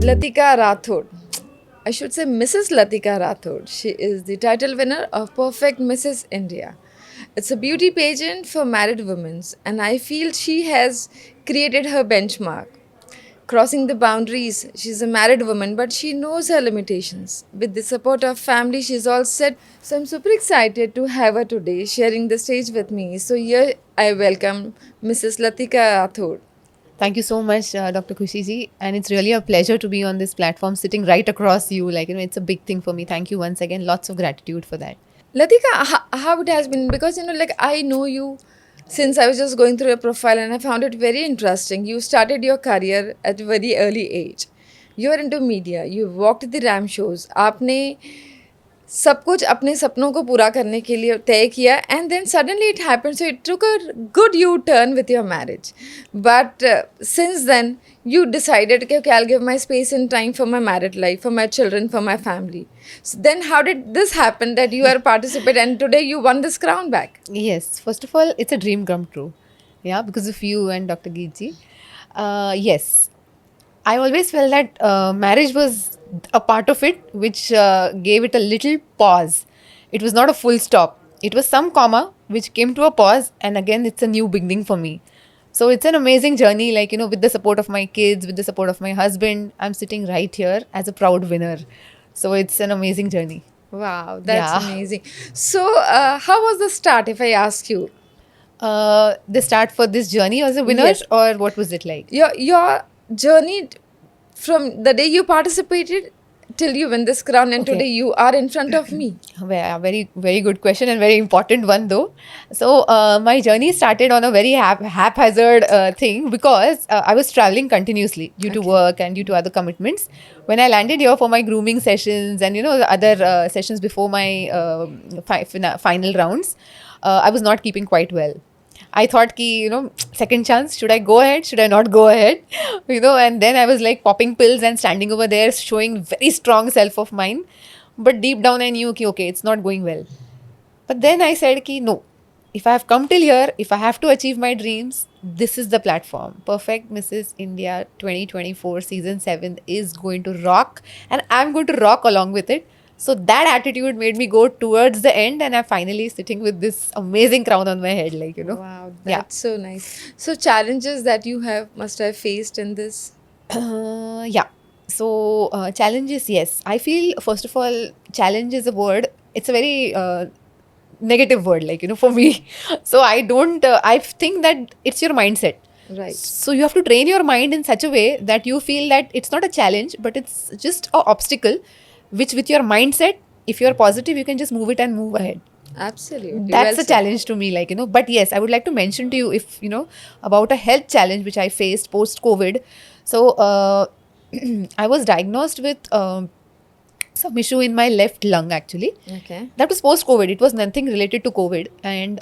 Latika Rathod. I should say Mrs. Latika Rathod. She is the title winner of Perfect Mrs. India. It's a beauty pageant for married women, and I feel she has created her benchmark. Crossing the boundaries, she's a married woman, but she knows her limitations. With the support of family, she's all set. So I'm super excited to have her today sharing the stage with me. So here I welcome Mrs. Latika Rathod. Thank you so much, Dr. Kushiji. And it's really a pleasure to be on this platform, sitting right across you. It's a big thing for me. Thank you once again. Lots of gratitude for that. Latika, how it has been? Because I know you since I was just going through your profile and I found it very interesting. You started your career at a very early age. You are into media. You walked the RAM shows. आपने सब कुछ अपने सपनों को पूरा करने के लिए तय किया and then suddenly it happened so it took a good U turn with your marriage but since then you decided okay, okay, I'll give my space and time for my married life, for my children, for my family. So then how did this happen that you are a participant and today you won this crown back? Yes, first of all, it's a dream come true. Yeah, because of you and Dr. Geetji. Yes, I always felt that marriage was a part of it which gave it a little pause. It was not a full stop. It was some comma which came to a pause, and again, it's a new beginning for me. So it's an amazing journey, with the support of my kids, with the support of my husband, I'm sitting right here as a proud winner. So it's an amazing journey. Wow, that's Yeah. amazing. So how was the start if I ask you? The start for this journey as a winner, Yes. or what was it like? Your journey from the day you participated till you win this crown and Okay. today you are in front of me. Very, very good question and very important one though. So my journey started on a very haphazard thing because I was traveling continuously due to work and due to other commitments. When I landed here for my grooming sessions and the other sessions before my final rounds, I was not keeping quite well. I thought ki, second chance, should I go ahead? Should I not go ahead? And then I was like popping pills and standing over there showing very strong self of mine. But deep down I knew ki, okay, it's not going well. But then I said ki, no, if I have come till here, if I have to achieve my dreams, this is the platform. Perfect Mrs. India 2024 season 7 is going to rock and I'm going to rock along with it. So that attitude made me go towards the end and I'm finally sitting with this amazing crown on my head, Wow, Yeah. that's so nice. So challenges that you must have faced in this. Yeah. So challenges, yes. I feel, first of all, challenge is a word. It's a very negative word, for me. So I don't, I think that it's your mindset. Right. So you have to train your mind in such a way that you feel that it's not a challenge, but it's just an obstacle, which with your mindset, if you're positive, you can just move it and move ahead. Absolutely. That's Well a challenge to me, but yes, I would like to mention to you if about a health challenge which I faced post COVID. So I was diagnosed with some issue in my left lung actually. said. Okay. That was post COVID. It was nothing related to COVID, and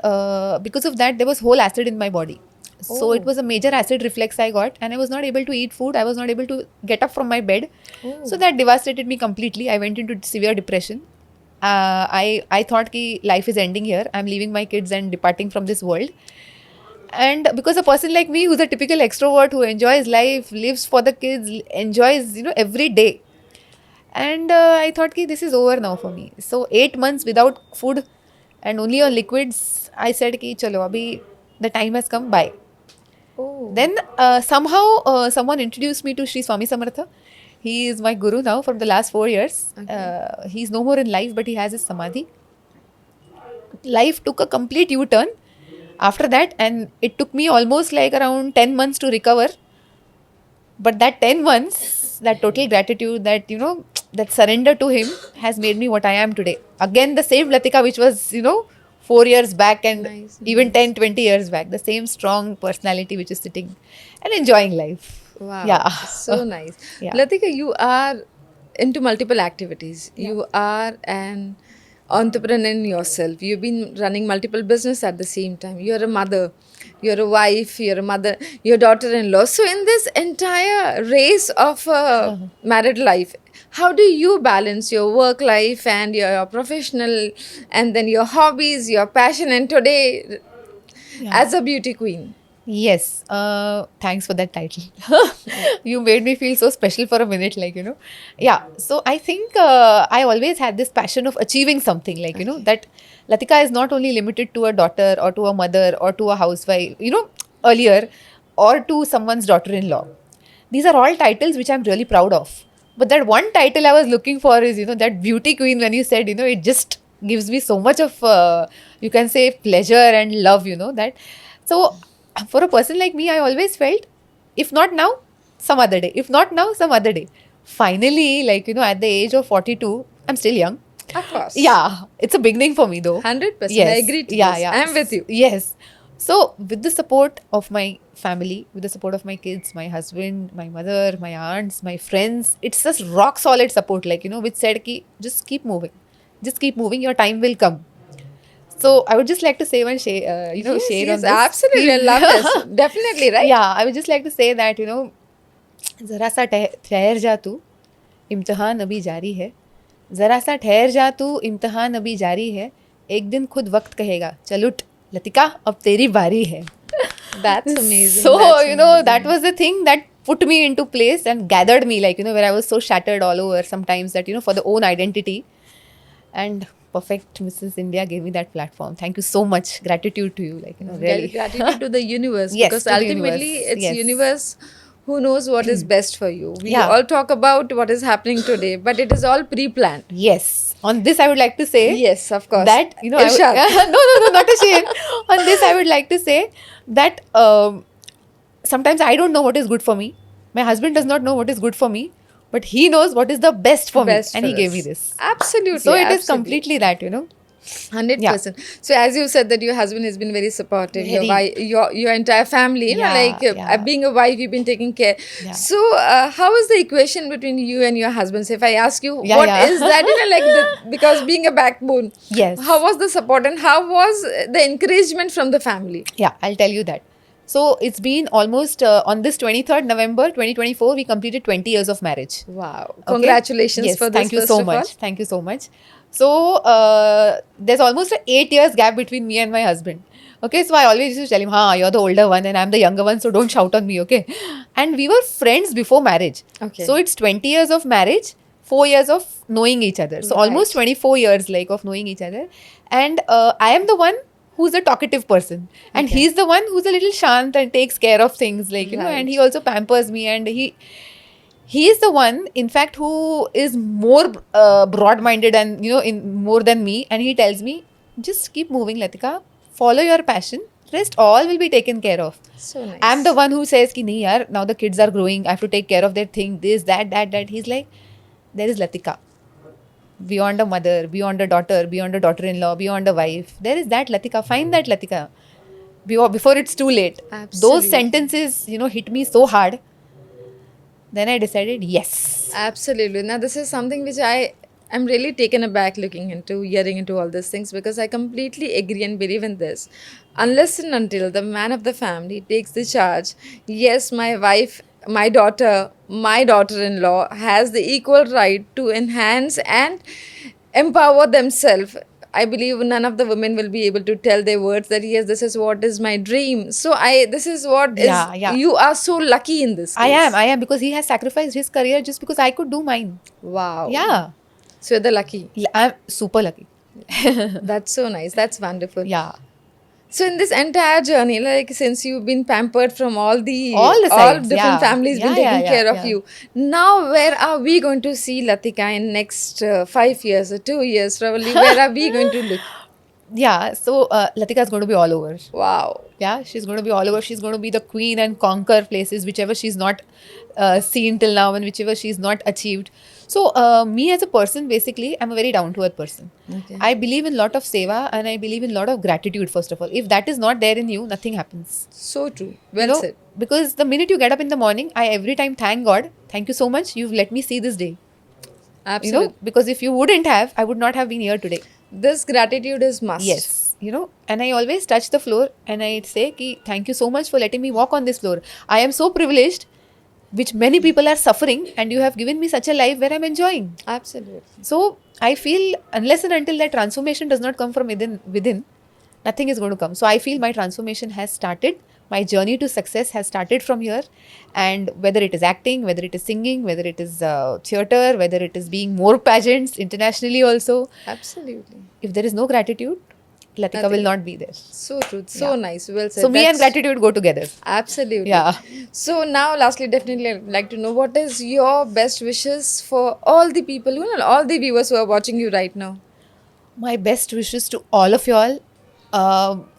because of that there was whole acid in my body. So it Oh. was a major acid reflux I got, and I was not able to eat food. I was not able to get up from my bed. Oh. So that devastated me completely. I went into severe depression. I thought ki life is ending here. I'm leaving my kids and departing from this world. And because a person like me, who's a typical extrovert who enjoys life, lives for the kids, enjoys every day, and I thought ki this is over now for me. So 8 months without food and only on liquids, I said ki chalo abhi the time has come. Bye. Oh. Then somehow someone introduced me to Sri Swami Samartha. He is my guru now for the last 4 years. Okay. He's no more in life, but he has his samadhi. Life took a complete U-turn after that, and it took me almost like around 10 months to recover. But that 10 months, that total gratitude, that that surrender to him has made me what I am today. Again, the same Latika which was 4 years back and Nice, even 10, 20 years back. The same strong personality which is sitting and enjoying life. Wow. Yeah. So nice. Yeah. Latika, you are into multiple activities. You are an entrepreneur in yourself. You've been running multiple business at the same time. You're a mother. You're a wife. You're a mother. You're daughter-in-law. So in this entire race of married life, how do you balance your work life and your professional and then your hobbies, your passion, and today Yeah. as a beauty queen? Yes. Thanks for that title. You made me feel so special for a minute, like, Yeah. So I think I always had this passion of achieving something, like, that Latika is not only limited to a daughter or to a mother or to a housewife, earlier, or to someone's daughter in law. These are all titles which I'm really proud of. But that one title I was looking for is, that beauty queen, when you said, it just gives me so much of, you can say, pleasure and love, that. So for a person like me, I always felt, if not now, some other day. If not now, some other day. Finally, like, at the age of 42, I'm still young. Of course. Yeah, it's a beginning for me though. 100%. I Yes. agree to Yeah, this. yeah. I'm with you. Yes. So, with the support of my family, with the support of my kids, my husband, my mother, my aunts, my friends, it's just rock solid support, like, which said, ki, just keep moving. Just keep moving, your time will come. So, I would just like to say one share, Yes, share on yes, this. absolutely. I love this. Definitely, right? Yeah, I would just like to say that, जरा सा ठहर जा तू इम्तिहान अभी जारी है जरा सा ठहर जा तू इम्तिहान अभी जारी है एक दिन खुद वक्त कहेगा चल उठ लतिका अब तेरी बारी है. That's amazing. So, That's amazing. that was the thing that put me into place and gathered me, like, where I was so shattered all over sometimes that, for the own identity. And perfect Mrs. India gave me that platform. Thank you so much. Gratitude to you, like, really. Gratitude to the universe. Yes, Because to the ultimately universe. it's Yes. universe who knows what is best for you. We Yeah. all talk about what is happening today, but it is all pre-planned. Yes. On this, I would like to say Yes, of course. that, Irshad. no, not a shame. On this, I would like to say that sometimes I don't know what is good for me. My husband does not know what is good for me, but he knows what is the best for Best me, and for he gave us. me this. Absolutely. So it is absolutely. completely that, 100%. So as you said that your husband has been very supportive, your Very. wife, your entire family, Yeah, like yeah. being a wife, you've been taking care. Yeah. So how is the equation between you and your husband? So if I ask you, Yeah, what yeah. is that? Because being a backbone. Yes. How was the support and how was the encouragement from the family? Yeah, I'll tell you that. So it's been almost on this 23rd November 2024, we completed 20 years of marriage. Wow! Okay? Congratulations Yes, for this. thank you first so of all. much. Thank you so much. So there's almost an 8 years gap between me and my husband. Okay, so I always used to tell him, "Ha, you're the older one and I'm the younger one, so don't shout on me." Okay, and we were friends before marriage. Okay. So it's 20 years of marriage, 4 years of knowing each other. So Right. almost 24 years like of knowing each other, and I am the one who's the talkative person, and Okay. he's the one who's a little shant and takes care of things, like, and Right. he also pampers me, and he is the one, in fact, who is more broad-minded and, in more than me. And he tells me, just keep moving, Latika. Follow your passion. Rest all will be taken care of. So nice. I'm the one who says, ki, nahi yaar, now the kids are growing. I have to take care of their thing, this, that. He's like, there is Latika. Beyond a mother, beyond a daughter, beyond a daughter-in-law, beyond a wife. There is that Latika. Find that Latika. Before it's too late. Absolutely. Those sentences, hit me so hard. Then I decided, yes. Absolutely. Now, this is something which I am really taken aback looking into, hearing into all these things because I completely agree and believe in this. Unless and until the man of the family takes the charge, yes, my wife, my daughter, my daughter in law has the equal right to enhance and empower themselves. I believe none of the women will be able to tell their words that yes, this is what is my dream. So this is what is. Yeah, yeah. You are so lucky in this. I case. am because he has sacrificed his career just because I could do mine. Wow. Yeah. So you're the lucky. I'm super lucky. That's so nice. That's wonderful. Yeah. So in this entire journey, like since you've been pampered from all sides, different yeah. families been Yeah, taking yeah, care of yeah. you. Now where are we going to see Latika in next 5 years or 2 years probably? Where are we going to look? Yeah. So Latika is going to be all over. Wow. Yeah, she's going to be all over. She's going to be the queen and conquer places, whichever she's not seen till now and whichever she's not achieved. So, me as a person, basically, I'm a very down-to-earth person. Okay. I believe in a lot of seva and I believe in a lot of gratitude, first of all. If that is not there in you, nothing happens. So true. Well You know, said. because the minute you get up in the morning, I every time thank God, thank you so much, you've let me see this day. Absolutely. Because if you wouldn't have, I would not have been here today. This gratitude is must. Yes, and I always touch the floor and I say, ki, thank you so much for letting me walk on this floor. I am so privileged, which many people are suffering, and you have given me such a life where I'm enjoying. Absolutely. So I feel unless and until that transformation does not come from within, nothing is going to come. So I feel my transformation has started My journey to success has started from here. And whether it is acting, whether it is singing, whether it is theatre, whether it is being more pageants internationally also, Absolutely. if there is no gratitude, Latika will Nothing. not be there. So true. So Yeah. nice. Well said. So me and That's- gratitude go together. Absolutely. Yeah. So now, lastly, definitely, I'd like to know what is your best wishes for all the people, all the viewers who are watching you right now. My best wishes to all of y'all.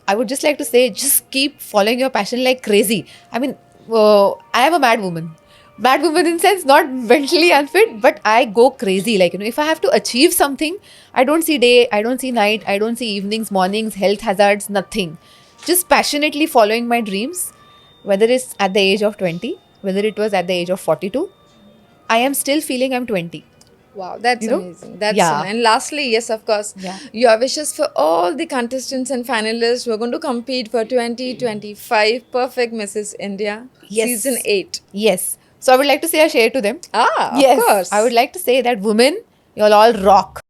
I would just like to say, just keep following your passion like crazy. I mean, I am a mad woman. Mad woman in sense, not mentally unfit, but I go crazy. Like, if I have to achieve something, I don't see day, I don't see night, I don't see evenings, mornings, health hazards, nothing. Just passionately following my dreams, whether it's at the age of 20, whether it was at the age of 42. I am still feeling I'm 20. Wow, that's You know? amazing. That's Yeah. And lastly, yes, of course, Yeah. your wishes for all the contestants and finalists who are going to compete for 2025 Perfect Mrs. India Yes. Season 8. Yes. So I would like to say a share to them. Ah, Yes. of course. I would like to say that women, you'll all rock.